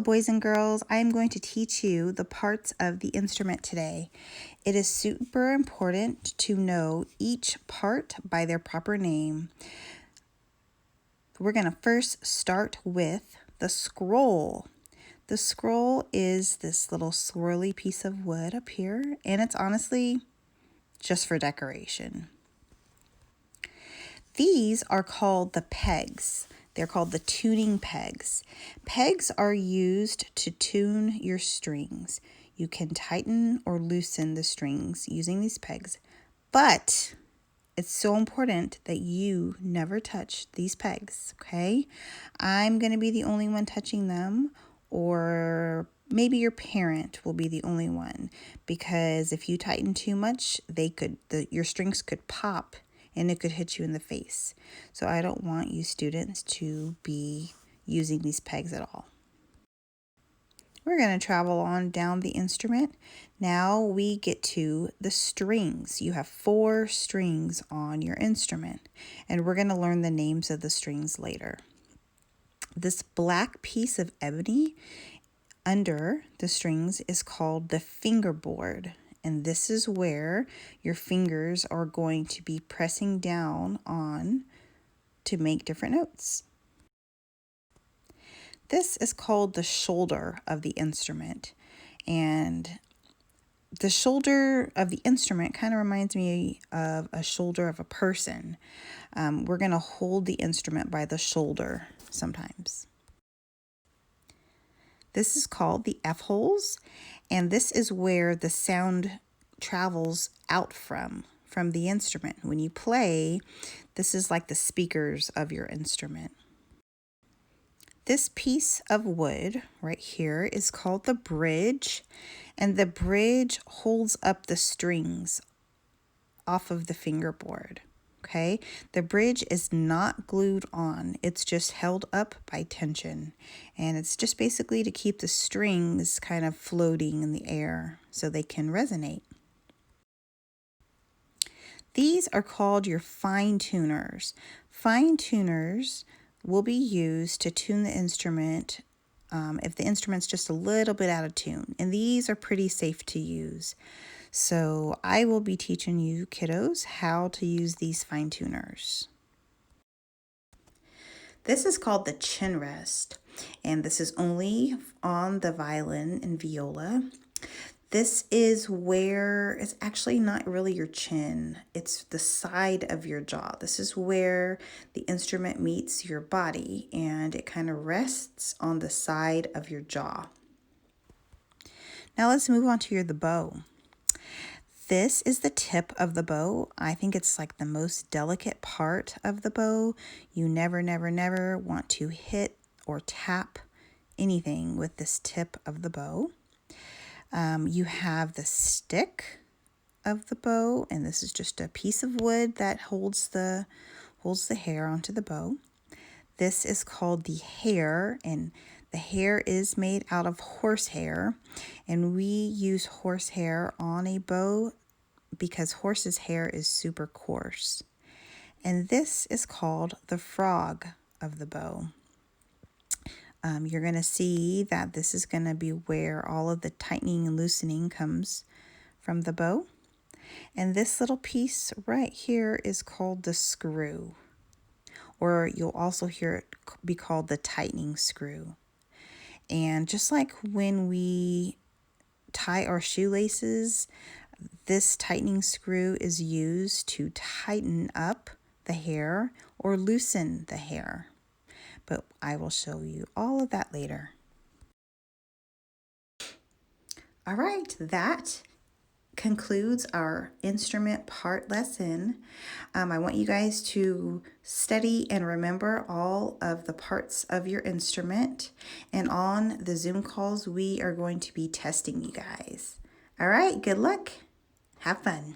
boys and girls, I am going to teach you the parts of the instrument today. It is super important to know each part by their proper name. We're going to first start with the scroll. The scroll is this little swirly piece of wood up here, and it's honestly just for decoration. These are called the pegs. They're called the tuning pegs. Pegs are used to tune your strings. You can tighten or loosen the strings using these pegs, but it's so important that you never touch these pegs, okay? I'm going to be the only one touching them, or maybe your parent will be the only one, because if you tighten too much, your strings could pop and it could hit you in the face. So I don't want you students to be using these pegs at all. We're going to travel on down the instrument. Now we get to the strings. You have 4 strings on your instrument, and we're going to learn the names of the strings later. This black piece of ebony under the strings is called the fingerboard. And this is where your fingers are going to be pressing down on to make different notes. This is called the shoulder of the instrument. And the shoulder of the instrument kind of reminds me of a shoulder of a person. We're going to hold the instrument by the shoulder sometimes. This is called the F-holes, and this is where the sound travels out from the instrument. When you play, this is like the speakers of your instrument. This piece of wood right here is called the bridge, and the bridge holds up the strings off of the fingerboard. Okay, the bridge is not glued on, it's just held up by tension, and it's just basically to keep the strings kind of floating in the air so they can resonate. These are called your fine tuners. Fine tuners will be used to tune the instrument if the instrument's just a little bit out of tune, and these are pretty safe to use. So I will be teaching you kiddos how to use these fine tuners. This is called the chin rest, and this is only on the violin and viola. This is where it's actually not really your chin, it's the side of your jaw. This is where the instrument meets your body, and it kind of rests on the side of your jaw. Now let's move on to the bow. This is the tip of the bow. I think it's like the most delicate part of the bow. You never, never, never want to hit or tap anything with this tip of the bow. You have the stick of the bow, and this is just a piece of wood that holds the hair onto the bow. This is called the hair, and the hair is made out of horsehair, and we use horsehair on a bow because horse's hair is super coarse. And this is called the frog of the bow. You're going to see that this is going to be where all of the tightening and loosening comes from the bow. And this little piece right here is called the screw, or you'll also hear it be called the tightening screw. And just like when we tie our shoelaces, this tightening screw is used to tighten up the hair or loosen the hair. But I will show you all of that later. All right, that concludes our instrument part lesson. I want you guys to study and remember all of the parts of your instrument. And on the Zoom calls, we are going to be testing you guys. All right, good luck. Have fun.